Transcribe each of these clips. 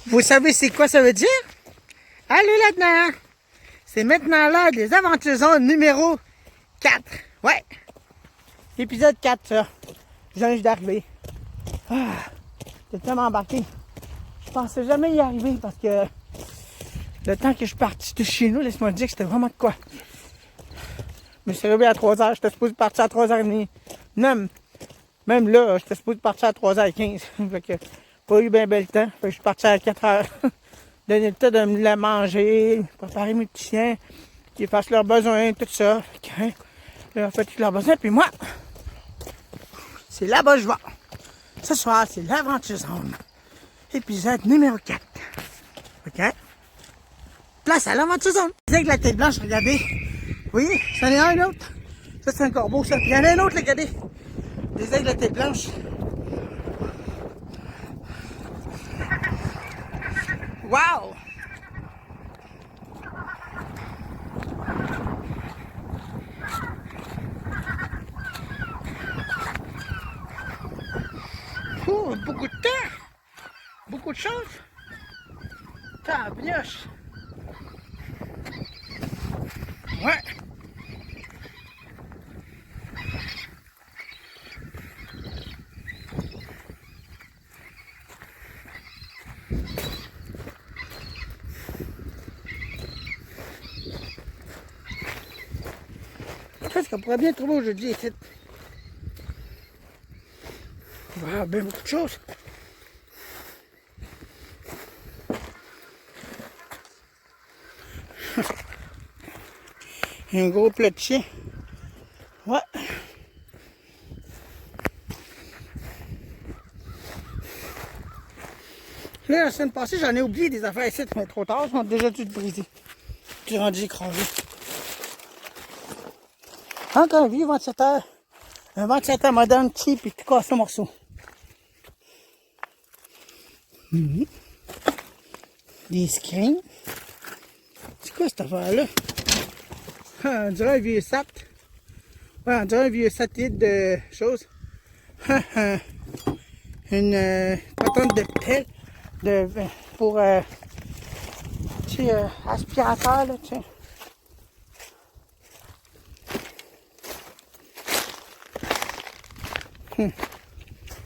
Vous savez c'est quoi ça veut dire? Allez là-dedans! C'est maintenant l'heure des aventures zones numéro 4. Ouais! Épisode 4, ça. Je viens juste d'arriver. Ah, j'ai tellement embarqué. Je pensais jamais y arriver parce que le temps que je suis parti de chez nous, laisse-moi te dire que c'était vraiment de quoi. Je me suis réveillé à 3h, j'étais supposé partir à 3h30. Même là, j'étais supposé partir à 3h15. Fait que pas eu bien bel temps. Fait que je suis parti à 4h. Donner le temps de me la manger, préparer mes petits chiens, qu'ils fassent leurs besoins, tout ça. Fait que, hein, leur fait tous leurs besoins. Puis moi, c'est là-bas que je vais. Ce soir, c'est l'Aventure Zone. Épisode numéro 4. OK? Place à l'Aventure Zone. C'est avec la tête blanche, regardez. Vous voyez, c'en est un autre. Ça, c'est un corbeau, ça. Puis il y en a un autre, regardez. Des aigles à tête blanche. Wow! Oh, beaucoup de temps! Beaucoup de choses! Tablioche! Ouais! Qu'est-ce qu'on pourrait bien trouver aujourd'hui ici? Il va y avoir bien beaucoup de choses. Un gros plat de chien. Ouais. Là, la semaine passée, j'en ai oublié des affaires ici, mais trop tard, ils sont déjà toutes brisées. J'ai rendu écrasé. Encore un vieux ventilateur. Un ventilateur moderne cheap et tout casse le morceau. Des screens. C'est quoi cette affaire-là? On dirait un vieux sat. Ouais, on dirait un vieux satellite de choses. Une patente de pelle pour tu sais, aspirateur là, tu sais.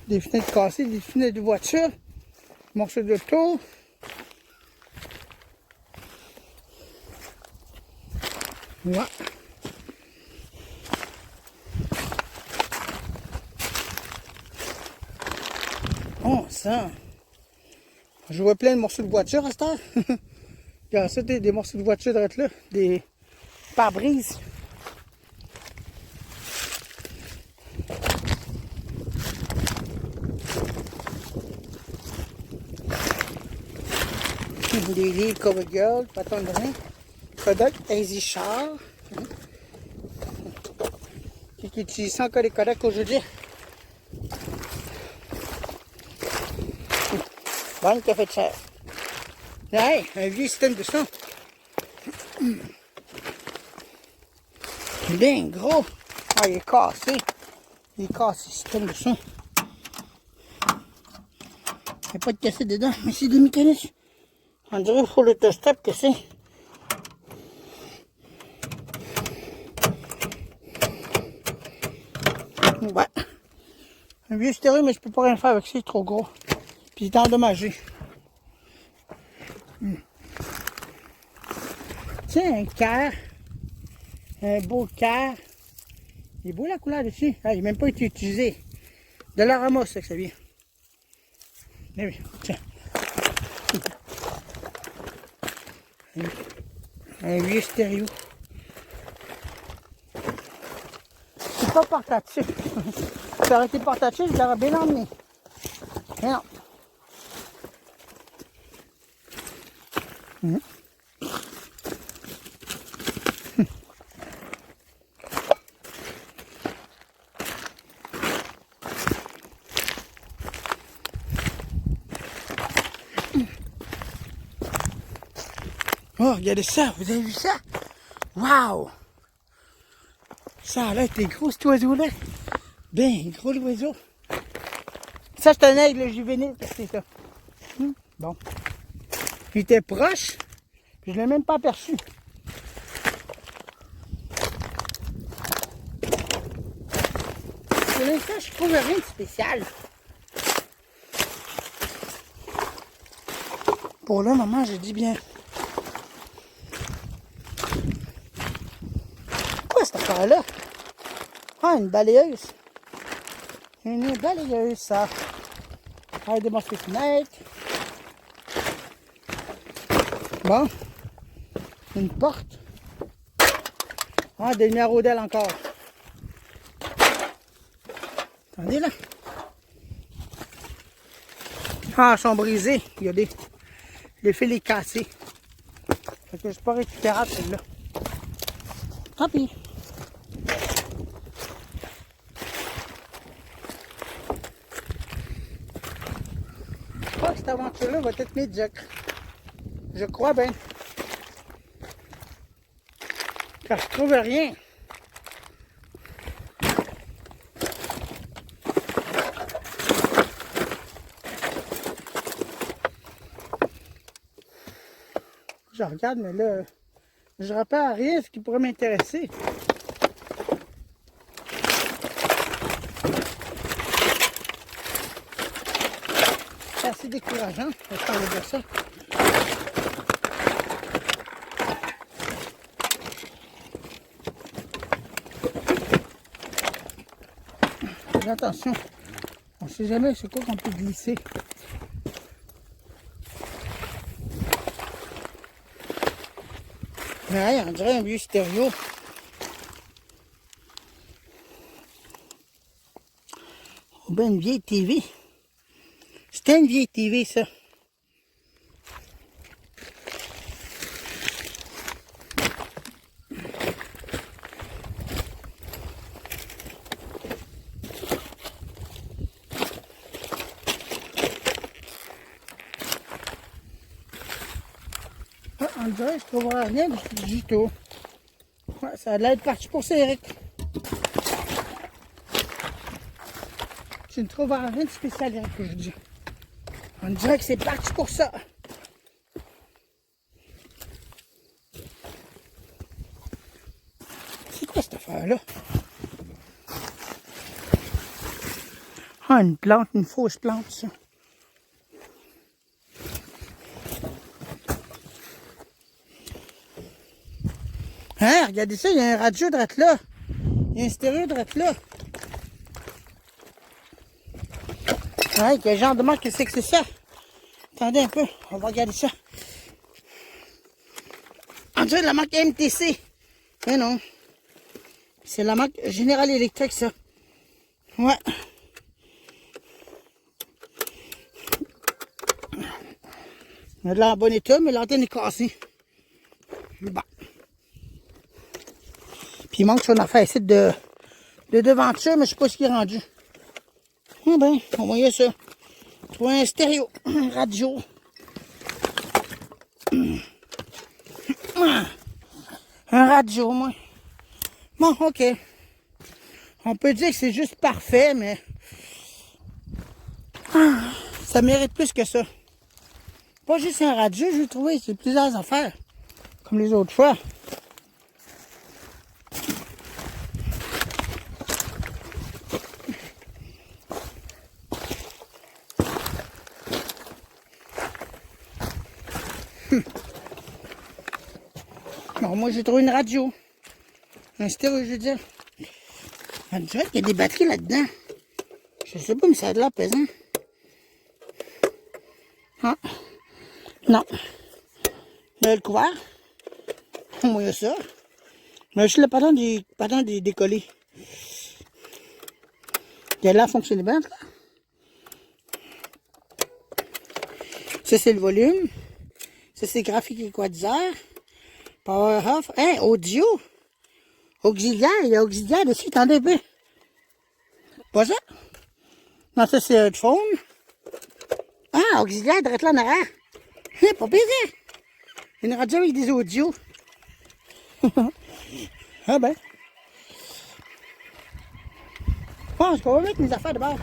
Des fenêtres cassées, des fenêtres de voiture, morceaux d'auto. Ouais. Oh, ça. Je vois plein de morceaux de voiture à cette heure. Il y a ça, des morceaux de voiture de là, des pare-brises. Des lits Cover Girl, patron de rien. Kodak Easy Char. Qui utilise encore les Kodak aujourd'hui. Bon, qui a fait cher. Hey, un vieux système de son. Bien gros. Ah, il est cassé. Il est cassé, le système de son. Il n'y a pas de cassette dedans, mais c'est des mécanismes. On dirait qu'il faut l'autostop que c'est. Ouais. Un vieux stéréo, mais je peux pas rien faire avec ça, il est trop gros. Puis il est endommagé. Tiens, un car. Un beau car. Il est beau la couleur dessus. Ah, il n'a même pas été utilisé. De la ramasse, ça que ça vient. Mais oui, tiens. Un vieux stéréo. C'est pas portatif. Si ça aurait été portatif, je l'aurais bien emmené. Mais non. Oh, regardez ça, vous avez vu ça? Waouh! Ça a l'air été gros cet oiseau-là. Ben gros l'oiseau. Ça c'est un aigle juvénile, c'est ça. Bon. Il était proche, puis je l'ai même pas aperçu. Pour l'instant, je trouve rien de spécial. Pour le moment, je dis bien. Quoi cette affaire-là? Ah, une balayeuse. Une balayeuse, ça. Allez, démontre les fenêtres. Bon. Une porte. Ah, des numéros d'elle encore. Attendez là. Ah, elles sont brisées. Il y a des... Le fil est cassé. Fait que je suis pas récupérable celle-là. Tant pis. Je crois que cette aventure-là va être médiocre. Je crois bien. Car je trouve rien. Je regarde, mais là, je repère rien ce qui pourrait m'intéresser. C'est assez décourageant, je vais de ça. Fais attention, on ne sait jamais sur quoi qu'on peut glisser. Ouais, on dirait un vieux stéréo. Ou bien une vieille TV. C'était une vieille TV, ça. Ah, on dirait que je ne trouverai rien du tout. Ouais, ça a l'air de parti pour Eric. Je ne trouve rien de spécial, Eric, aujourd'hui. On dirait que c'est parti pour ça. C'est quoi cette affaire-là? Ah, une plante, une fausse plante, ça. Hein, regardez ça, il y a un radio de là. Il y a un stéréo de là. Ouais, quel genre de marque que c'est ça? Attendez un peu, on va regarder ça. On dirait la marque MTC. Mais non. C'est la marque General Electric, ça. Ouais. Il a de l'air en bon état, mais l'antenne est cassée. Bon. Puis il manque son affaire ici de devanture, mais je sais pas ce qu'il est rendu. Ah ben, on voyait ça. Pour un stéréo, un radio. Un radio, moi. Bon, ok. On peut dire que c'est juste parfait, mais ça mérite plus que ça. Pas juste un radio, je vais trouver, c'est plusieurs affaires. Comme les autres fois. Non, moi j'ai trouvé une radio. Un stéréo, je veux dire. On dirait qu'il y a des batteries là-dedans. Je sais pas, mais ça a de l'air pesant. Ah. Non. Il y a le couvert. Moi, il y a ça. Mais juste le patron des décollés. Il a l'air fonctionné bien, en tout cas. Ça, c'est le volume. Ça, c'est graphique équaliseur. Power off. Hein, audio. Auxiliaire. Il y a auxiliaire dessus. Attendez un peu. Pas ça? Non, ça, c'est headphone. Ah, auxiliaire, direct là en arrière. Hein, pas pire, hein? Une radio avec des audios. Ah ben. Bon, je vais mettre mes affaires de bord.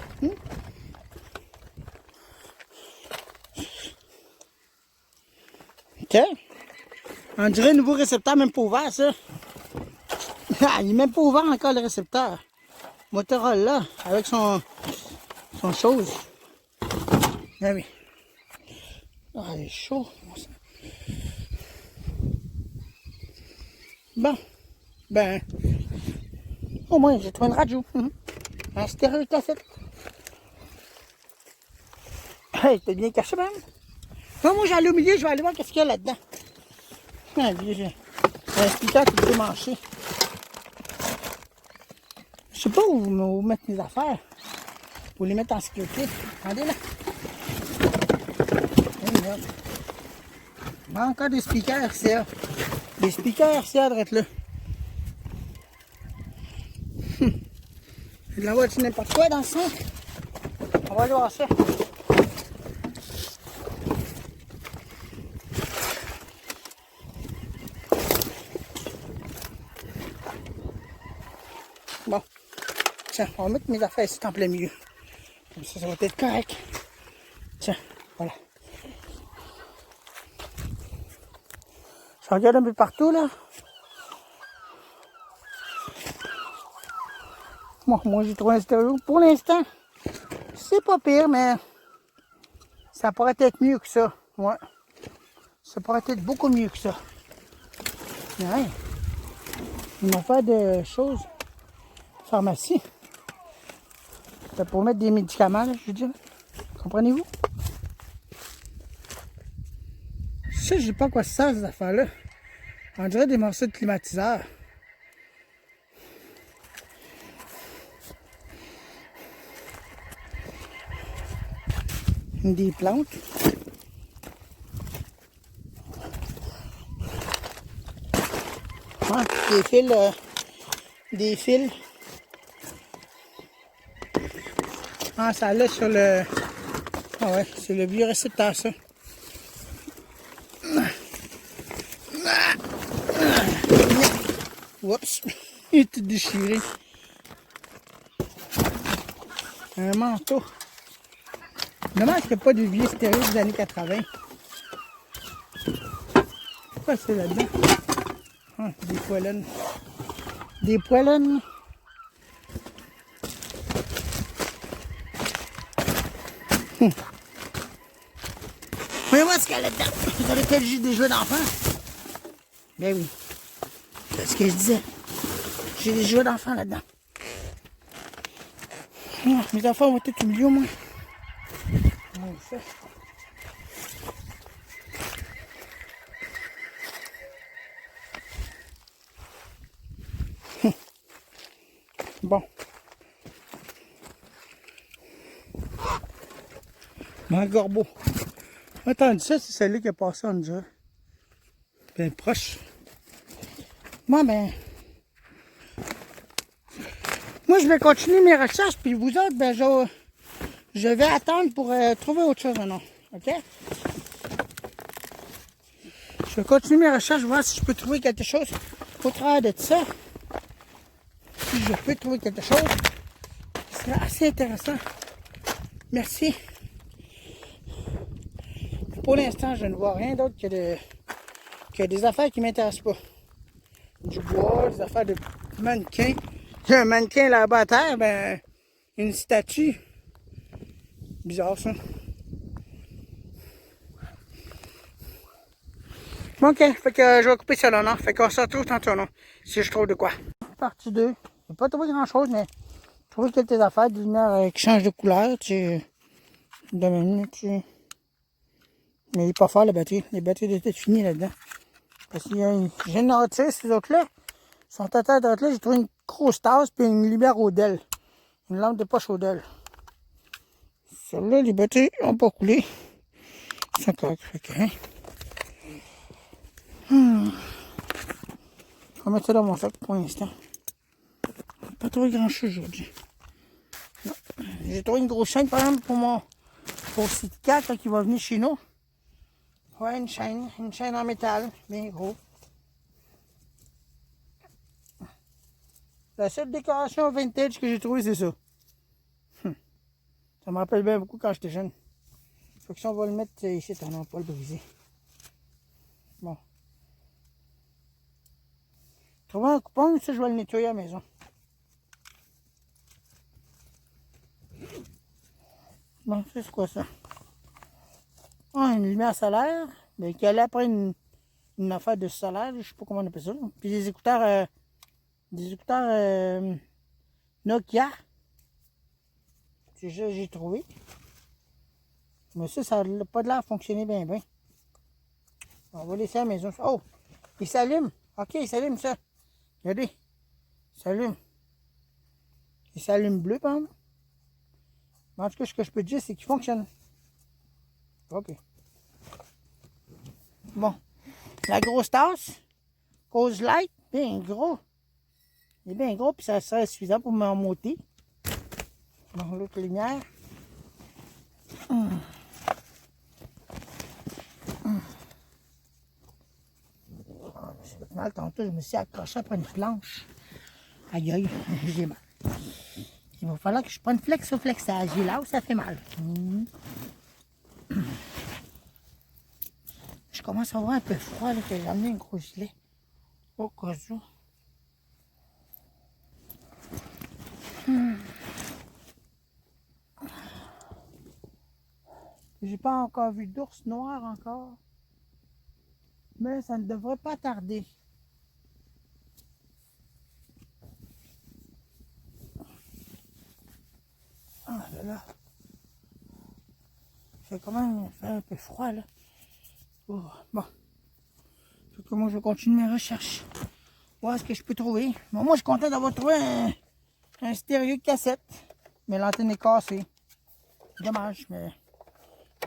OK. On dirait un nouveau récepteur, même pas ouvert, ça. Ah, il est même pas ouvert encore, le récepteur. Motorola, avec son chose. Ah oui. Ah, il est chaud. Bon. Ben. Au moins, j'ai trouvé une radio. Un stéréo cassette. Hey, c'était bien caché, même. Non, moi, j'allais au milieu, je vais aller voir qu'est-ce qu'il y a là-dedans. Ah, j'ai un speaker qui peut marcher. Je sais pas où mettre mes affaires. Pour les mettre en sécurité. Attendez là. Oh, merde. Il y a encore des speakers RCA. Des speakers RCA doivent être là. Je l'envoie dessus n'importe quoi dans le centre. On va aller voir ça. Bon. Tiens, on va mettre mes affaires ici en plein milieu. Comme ça va être correct. Tiens, voilà. Je regarde un peu partout là. Bon, moi j'ai trouvé un stéréo. Pour l'instant, c'est pas pire, mais ça pourrait être mieux que ça. Ouais. Ça pourrait être beaucoup mieux que ça. Ouais. Une affaire de choses. Pharmacie. C'est pour mettre des médicaments, là, je veux dire. Comprenez-vous? Ça, je sais pas quoi ça, ces affaires-là. On dirait des morceaux de climatiseur. Des plantes. Ouais, des fils. Des fils. Ah, ça là sur le... Ah ouais, c'est le vieux récepteur, ça. Oups, il est tout déchiré. Un manteau. Dommage qu'il n'y a pas de vieux stéréo des années 80. Pourquoi c'est là-dedans? Ah, des poêlonnes. Des poêlonnes. Voyons voir ce qu'il y a là-dedans. Dans lequel j'ai des jeux d'enfants. Ben oui. C'est ce que je disais. J'ai des jeux d'enfants là-dedans. Ah, mes enfants vont être au milieu, moi. Oh, ça. Bon. Un gorbeau. Attends, ça, c'est celle-là qui a passé en dirait. Bien proche. Moi, ben. Moi, je vais continuer mes recherches, puis vous autres, ben, je vais attendre pour trouver autre chose maintenant. OK? Je vais continuer mes recherches, voir si je peux trouver quelque chose au travers de ça. Si je peux trouver quelque chose, ce serait assez intéressant. Merci. Pour l'instant, je ne vois rien d'autre que des affaires qui ne m'intéressent pas. Du bois, des affaires de mannequins. Il y a un mannequin là-bas à terre, ben, une statue. Bizarre ça. Bon, ok, fait que je vais couper ça là, non? Fait qu'on se retrouve tantôt, non? Si je trouve de quoi. Partie 2. J'ai pas trouvé grand chose, mais j'ai trouvé quelques affaires, des lumières qui changent de couleur, tu sais. De même, tu sais. Mais il est pas fort la batterie. Les batteries étaient finies là-dedans. Parce qu'il y a une. Je viens de retirer ces autres-là. Ils sont à terre de là. J'ai trouvé une grosse tasse puis une lumière Odell. Une lampe de poche Odell. Celle-là, les batteries n'ont pas coulé. Ils sont corrects. Hein? Je vais mettre ça dans mon sac pour l'instant. Pas trouvé grand chose aujourd'hui. J'ai trouvé une grosse chaîne par exemple pour Citycat quand il va venir chez nous. Ouais, une chaîne en métal, bien gros. La seule décoration vintage que j'ai trouvée, c'est ça. Ça me rappelle bien beaucoup quand j'étais jeune. Faut que ça, on va le mettre ici, on va pas le briser. Bon. Trouver un coupon, ça, je vais le nettoyer à la maison. Bon, c'est quoi ça? Ah, une lumière solaire, mais qui allait après une affaire de solaire, je sais pas comment on appelle ça. Puis des écouteurs Nokia. C'est ça que j'ai trouvé. Mais ça n'a pas de l'air fonctionner bien. On va laisser à la maison. Oh! Il s'allume. Ok, il s'allume ça. Regardez. Il s'allume. Il s'allume bleu, par exemple. Mais en tout cas, ce que je peux te dire, c'est qu'il fonctionne. Ok. Bon. La grosse tasse. Cause light. Bien gros. Il est bien gros, puis ça serait suffisant pour m'en monter. Bon, l'autre lumière. J'ai fait mal tantôt, je me suis accroché après une planche. Aïe aïe, j'ai mal. Il va falloir que je prenne flexage. Et là où ça fait mal. Je commence à avoir un peu froid, là, que j'ai amené un gros gilet. Au cas où. J'ai pas encore vu d'ours noir encore. Mais ça ne devrait pas tarder. Ah là là. Il fait quand même un peu froid là. Oh, bon. Donc, moi je continue mes recherches. Voir ce que je peux trouver. Bon, moi je suis content d'avoir trouvé un stéréo de cassette. Mais l'antenne est cassée. Dommage, mais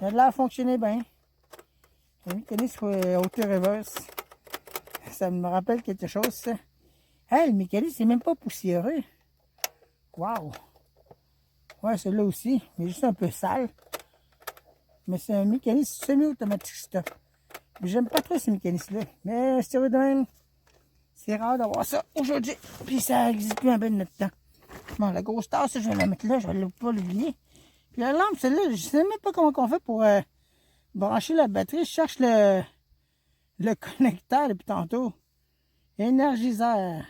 il a de l'air fonctionner bien. Le mécanisme auto-reverse. Ça me rappelle quelque chose, ça. Hey, le mécanisme, c'est même pas poussiéreux. Waouh! Ouais, celui-là aussi. Il est juste un peu sale. Mais c'est un mécanisme semi-automatique, ça. J'aime pas trop ces mécanismes-là. Mais stéréo de même, c'est rare d'avoir ça aujourd'hui. Puis ça existe plus un peu de notre temps. Bon, la grosse tasse, je vais la mettre là. Je vais pas l'oublier. Puis la lampe, celle-là, je sais même pas comment on fait pour brancher la batterie. Je cherche le connecteur depuis tantôt. Énergiseur.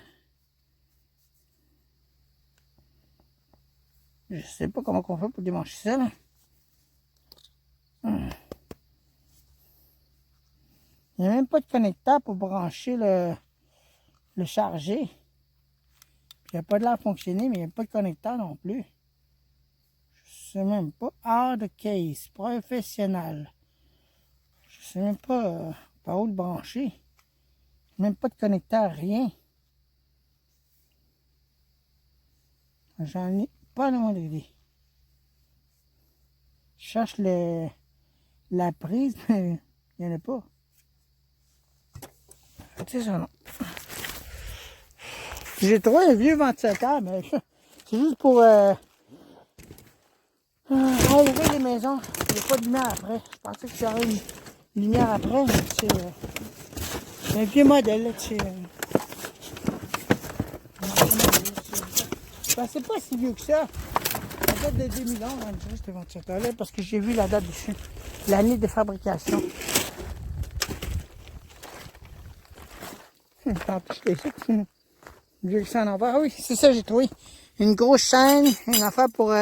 Je sais pas comment on fait pour démancher ça, là. Il n'y a même pas de connecteur pour brancher le charger. Il n'y a pas de l'air fonctionner, mais il n'y a pas de connecteur non plus. Je sais même pas. Hard case, professionnel. Je sais même pas par où le brancher. Même pas de connecteur, rien. J'en ai pas de moindre idée. Je cherche la prise, mais il n'y en a pas. C'est ça, non. J'ai trouvé un vieux ventilateur, mais c'est juste pour enlever les maisons. Il n'y a pas de lumière après. Je pensais qu'il y aurait une lumière après, mais c'est un vieux modèle, là, c'est pas si vieux que ça. Ça date de 2011, on dirait, ce ventilateur-là, parce que j'ai vu la date dessus. L'année de fabrication. Tant pis, je l'ai fait, sinon. Je le sens en envers. Ah oui, c'est ça, j'ai trouvé. Une grosse chaîne, une affaire pour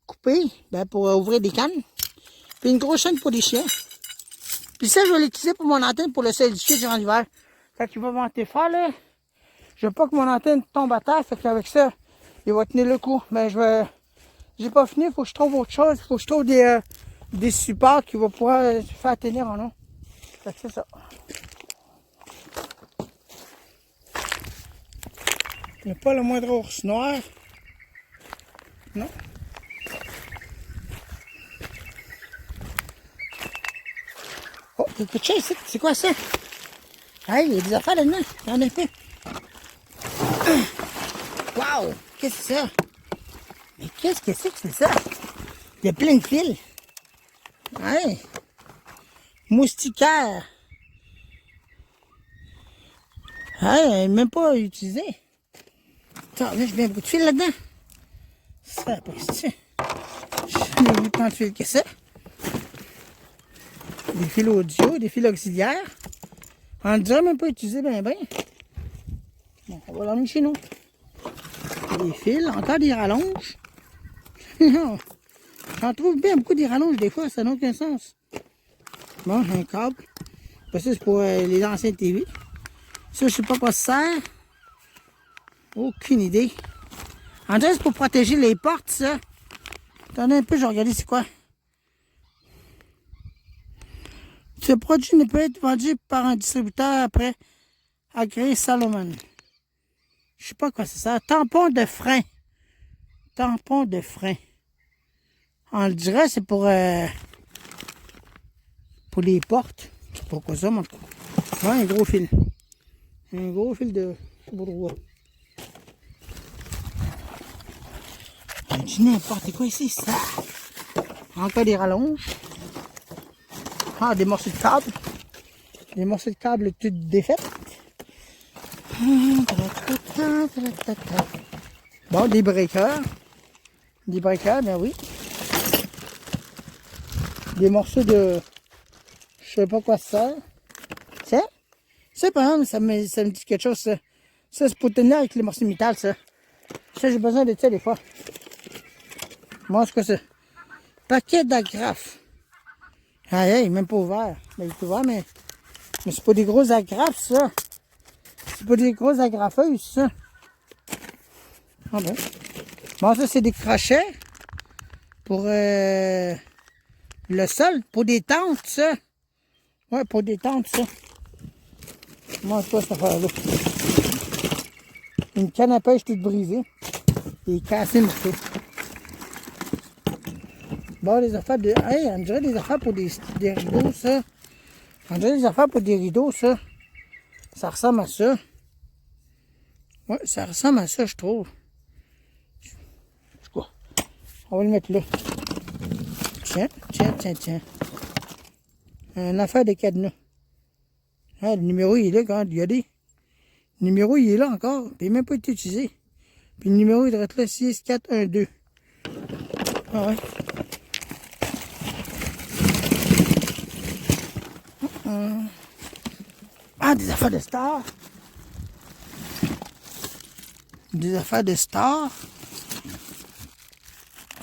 couper, pour ouvrir des cannes. Puis une grosse chaîne pour les chiens. Puis ça, je vais l'utiliser pour mon antenne pour le solidifier durant l'hiver. Quand il va venter fort, là, je veux pas que mon antenne tombe à terre. Fait qu'avec ça, il va tenir le coup. Mais j'ai pas fini, il faut que je trouve autre chose. Il faut que je trouve des supports qui vont pouvoir faire tenir en eau. Fait que c'est ça. Il n'y a pas le moindre ours noir. Non. Oh, il y a quelque chose ici. C'est quoi ça? Ah, il y a des affaires là-dedans. Il y en a fait. Waouh! Qu'est-ce que c'est ça? Mais qu'est-ce que c'est ça? Il y a plein de fils. Ouais. Moustiquaire. Ouais, même pas utilisé. Attends, là, je mets un bout de fil là-dedans. Ça, après, c'est je n'ai tant de fils que ça. Des fils audio, des fils auxiliaires. On ne dirait même pas utiliser bien. Bon, on va l'emmener chez nous. Des fils, encore des rallonges. J'en trouve bien beaucoup des rallonges des fois, ça n'a aucun sens. Bon, un câble. Ça, c'est pour les anciennes TV. Ça, je sais pas quoi ça sert. Aucune idée. En dirait c'est pour protéger les portes, ça. Attendez un peu, je vais regarder c'est quoi. Ce produit ne peut être vendu par un distributeur après agréé Salomon. Je sais pas quoi c'est ça. Tampon de frein. Tampon de frein. On le dirait, c'est pour les portes. Je sais pas quoi ça, mais en tout cas. Ouais, un gros fil. Un gros fil de bourrois. On dit n'importe quoi ici, ça. Encore des rallonges. Ah, des morceaux de câble. Des morceaux de câble toutes défaites. Bon, des breakers. Des breakers, ben oui. Des morceaux de... Je sais pas quoi ça sert. Ça, par exemple, ça me dit quelque chose, ça. Ça, c'est pour tenir avec les morceaux de métal, ça. Ça, j'ai besoin de ça, des fois. Moi, c'est quoi ça? Paquet d'agrafes. Ah, hey, même pas ouvert. Mais il est ouvert, mais c'est pas des gros agrafes, ça. C'est pas des grosses agrafeuses, ça. Ah bon. Bon, ça, c'est des crochets pour le sol, pour des tentes, ça. Ouais, pour des tentes, ça. Moi, c'est quoi cette affaire-là? Une canne à pêche toute brisée. Et cassée, morceau. Bon, les affaires de... Hey, on dirait des affaires pour des rideaux, ça. On dirait des affaires pour des rideaux, ça. Ça ressemble à ça. Ouais, ça ressemble à ça, je trouve. C'est quoi? On va le mettre là. Tiens. Une affaire de cadenas. Ah, le numéro, il est là, quand regardez. Le numéro, il est là encore. Puis il n'a même pas été utilisé. Puis le numéro, il doit être là, 6412. Ah ouais. Ah, des affaires de star. Des affaires de star.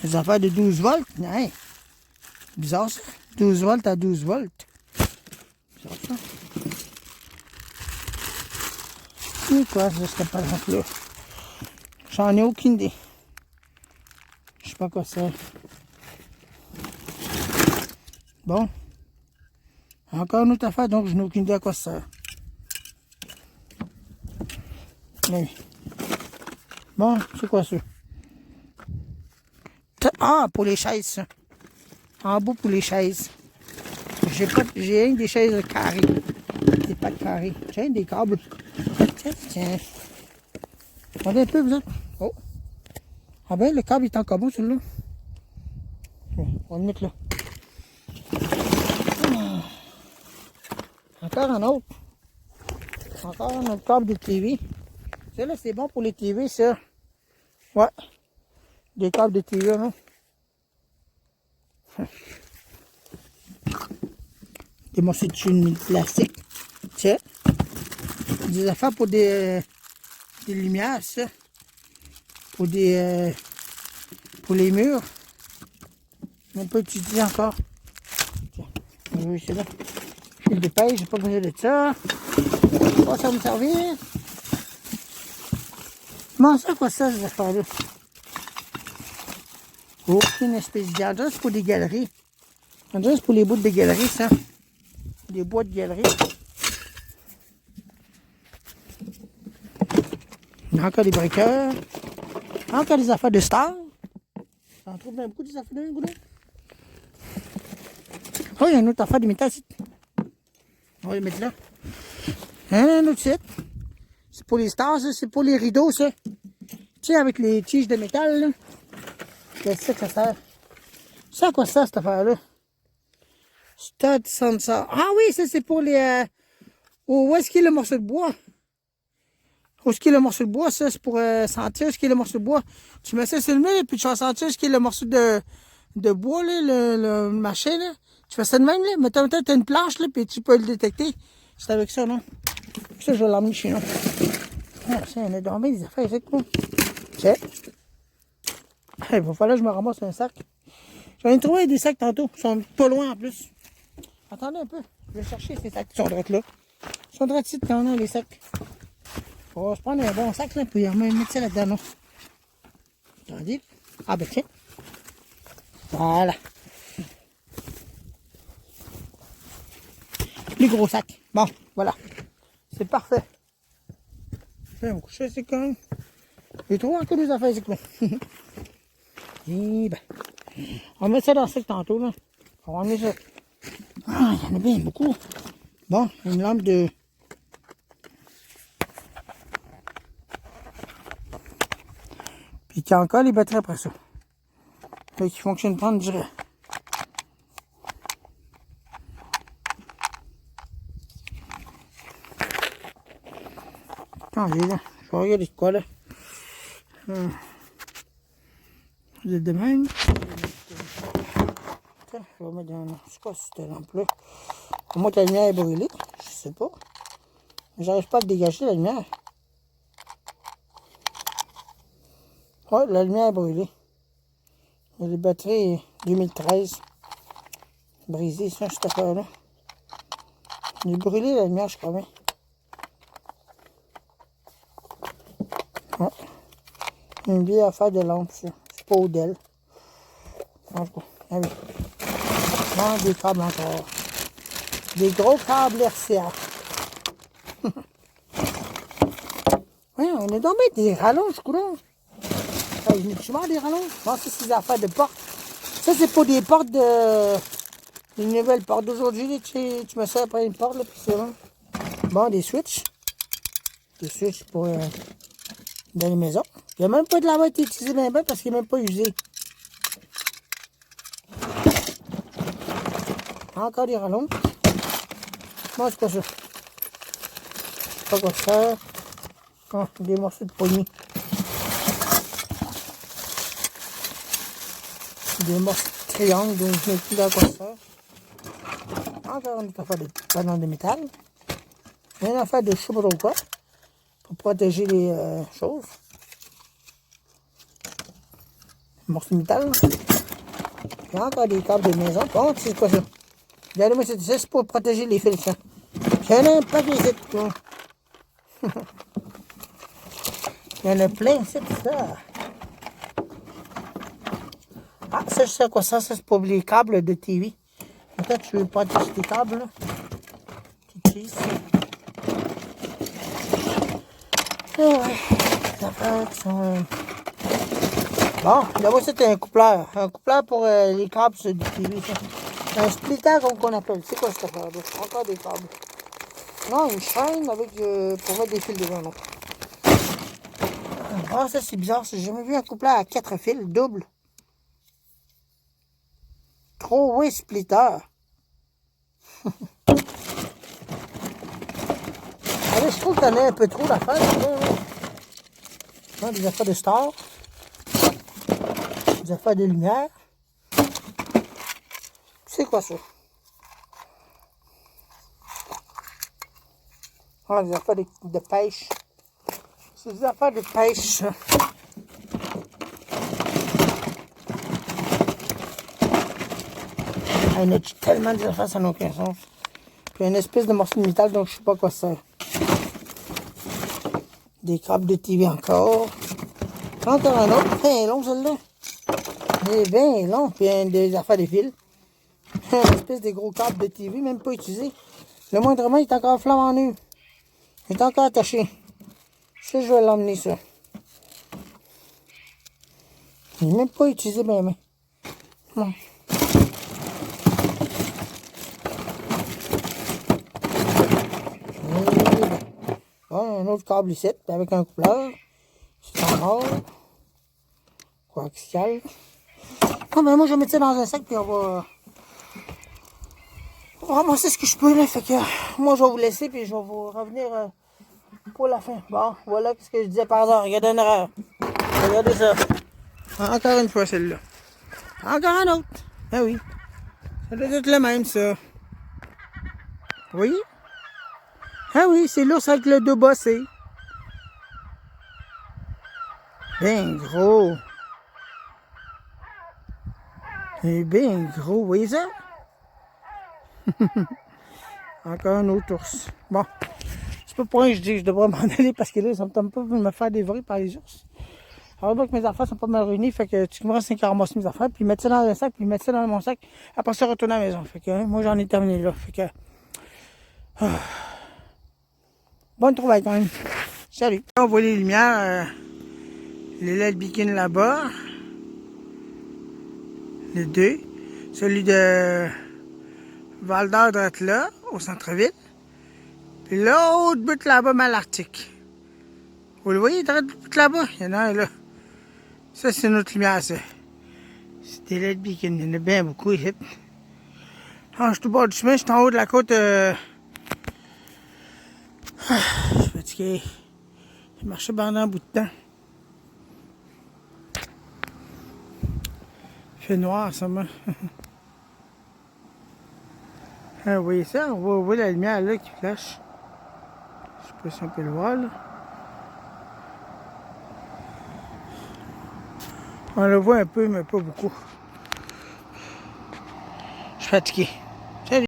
Des affaires de 12 volts. Ouais. Bizarre ça. 12 volts à 12 volts. Bizarre ça. C'est quoi ça, cette appareil-là? J'en ai aucune idée. Je sais pas quoi c'est. Bon. Encore une autre affaire, donc je n'ai aucune idée à quoi ça sert. Oui. Bon, c'est quoi ça? Ah, pour les chaises, ça. En bas pour les chaises. J'ai des chaises carrées. Des pattes carrées. Tiens, des câbles. Tiens. Regardez un peu, vous autres. Oh. Ah ben, le câble est encore bon, celui-là. Bon, on va le mettre là. Encore un autre. Encore un autre câble de TV. Ça, là, c'est bon pour les TV, ça. Ouais. Des câbles de TV, hein. Des morceaux de chine plastique. Tiens. Des affaires pour des lumières, ça. Pour des... pour les murs. Même pas utilisé encore. Tiens. Oui, c'est là. Fil de pêche, j'ai pas besoin de ça. Oh, ça va me servir. Comment ça, quoi ça, ces affaires-là? Aucune espèce d'idée. C'est pour des galeries. On dirait que c'est pour les bouts de galeries, ça. Des bois de galerie. Il y a encore des briqueurs. Encore des affaires de star. J'en trouve bien beaucoup des affaires de goudron. Oh, il y a une autre affaire de métal ici. On va les mettre là. Un autre site. C'est pour les stars, ça. C'est pour les rideaux, ça. Tu sais, avec les tiges de métal, là. C'est ça que ça sert. C'est à quoi ça, cette affaire-là? Stud sensor. Ah oui, ça, c'est pour les... où est-ce qu'il y a le morceau de bois? Où est-ce qu'il y a le morceau de bois? Ça, c'est pour sentir ce qu'il y a le morceau de bois. Tu mets ça sur le nez, puis tu vas sentir ce qu'il y a le morceau de bois, là, le machin, là. Tu fais ça de même, là. Mettons, tu as une planche, là, puis tu peux le détecter. C'est avec ça, non? Ça, je vais l'emmener chez nous. Ah, ça, on a dormi des affaires ici, quoi. Tiens. Il va falloir que je me ramasse un sac. J'en ai trouvé des sacs tantôt. Ils sont pas loin en plus. Attendez un peu. Je vais chercher ces sacs qui sont droits là. Ils sont droits ici quand on a les sacs. On va se prendre un bon sac là, puis on va mettre ça là-dedans. Non? Attendez. Ah ben tiens. Voilà. Les gros sacs. Bon, voilà. C'est parfait. On va coucher ici quand même. J'ai trouvé encore des affaires ici. Et ben. On va mettre ça dans le sac tantôt là. On va mettre ça. Ah, il y en a bien beaucoup. Bon, une lampe de... Puis il y a encore les batteries après ça. Qui fonctionnent pas, on dirait. Attendez là, je vais regarder de quoi là. Vous êtes de même. Je vais mettre dans... C'est quoi cette lampe-là? Au moins que la lumière est brûlée. Je sais pas. J'arrive pas à dégager la lumière. Ouais, la lumière est brûlée. Il y a les batteries 2013. Brisées, ça, cette affaire-là. Il est brûlé la lumière, je crois bien. Ouais. Une vieille affaire de lampe, ça. C'est pas Odell. En tout cas, ah oui. Non, des câbles encore. Des gros câbles RCA. Oui, on est tombé des rallonges, courant. Je me suis mort des rallonges. Bon, ça, c'est des affaires de portes. Ça, c'est pour des portes de... Une nouvelle porte d'aujourd'hui. Tu me sers après une porte, là, puis c'est bon. Bon, des switches. Des switches pour... dans les maisons. Il n'y a même pas de la été utilisé bien parce qu'il n'est même pas usé. Encore des rallonges. Bon, c'est quoi ça? C'est pas quoi ça. Oh, des morceaux de poignée. Des morceaux de triangle, donc je ne sais plus à quoi ça sert. Encore une affaire de ballon de métal. Une affaire de je sais pas trop quoi. Pour protéger les choses. Morceaux de métal. Il y a encore des câbles de maison. Bon, c'est quoi ça? Regardez-moi, c'est pour protéger les fils. Il y en a un paquet ici. Il y en a plein, c'est ça. Ah, ça, je sais quoi ça? Ça, c'est pour les câbles de TV. Peut-être que je vais protéger tes câbles, là. Petite cheese. Ah ouais, les affaires qui sont... Bon, d'abord, c'était un coupleur. Un coupleur pour les câbles sur du TV, ça. Un splitter, comme qu'on appelle. C'est quoi cette affaire-là? Encore des câbles. Non, une chaîne avec pour mettre des fils dedans. Non. Ah, ça, c'est bizarre. J'ai jamais vu un coupleur à 4 fils, double. Trop splitter. Allez, je trouve que t'en as un peu trop d'affaires. Des affaires de star. Des affaires de lumière. C'est quoi ça? Ah, des affaires de pêche. C'est des affaires de pêche. Ah, il y en a tellement de affaires, ça n'a aucun sens. Puis une espèce de morceau de métal, donc je sais pas quoi ça sert. Des câbles de TV encore. Encore un autre. C'est long, celle-là. Il est bien long. Puis des affaires de fils. Une espèce de gros câble de TV, même pas utilisé. Le moindrement, il est encore flambant nu. Il est encore attaché. Je sais, je vais l'emmener, ça. Il n'est même pas utilisé, bien. Non. Bon, un autre câble ici, avec un coupleur. C'est en or. Coaxial. Ah, ben moi, je vais mettre ça dans un sac, puis on va ramasser ce que je peux, là. Fait que moi, je vais vous laisser, puis je vais vous revenir pour la fin. Bon, voilà ce que je disais, pardon. Regardez une erreur. Regardez ça. Encore une fois, celle-là. Encore un autre. Ah oui. Ça doit être le même, ça. Oui. Ah oui, c'est l'ours avec le dos bossé. Ben gros. Il est bien gros, vous voyez ça? Encore un autre ours. Bon, c'est pas pour rien que je dis que je devrais m'en aller parce que là, ça me tombe pas de me faire dévorer par les ours. Alors, donc, mes affaires sont pas mal réunies, fait que tu me restes 5 à ramasser mes affaires, puis mettre ça dans un sac, puis mettre ça dans mon sac, après ça, retourner à la maison. Fait que moi, j'en ai terminé là. Fait que. Bonne trouvaille quand même. Salut. On voit les lumières, les LED beacon là-bas. Les deux. Celui de Val d'Or d'être là, au centre-ville. Puis l'autre but là-bas, Malartic. Vous le voyez, but là-bas? Il y en a un là. Ça, c'est notre lumière, ça. C'est des LED beacon. Il y en a bien beaucoup ici. Ah, je suis au bord du chemin, je suis en haut de la côte. Je suis fatigué. J'ai marché pendant un bout de temps. Il fait noir, ça, moi. Ah, vous voyez ça? On voit la lumière là qui flash. Je sais pas si on peut le voir là. On le voit un peu, mais pas beaucoup. Je suis fatigué.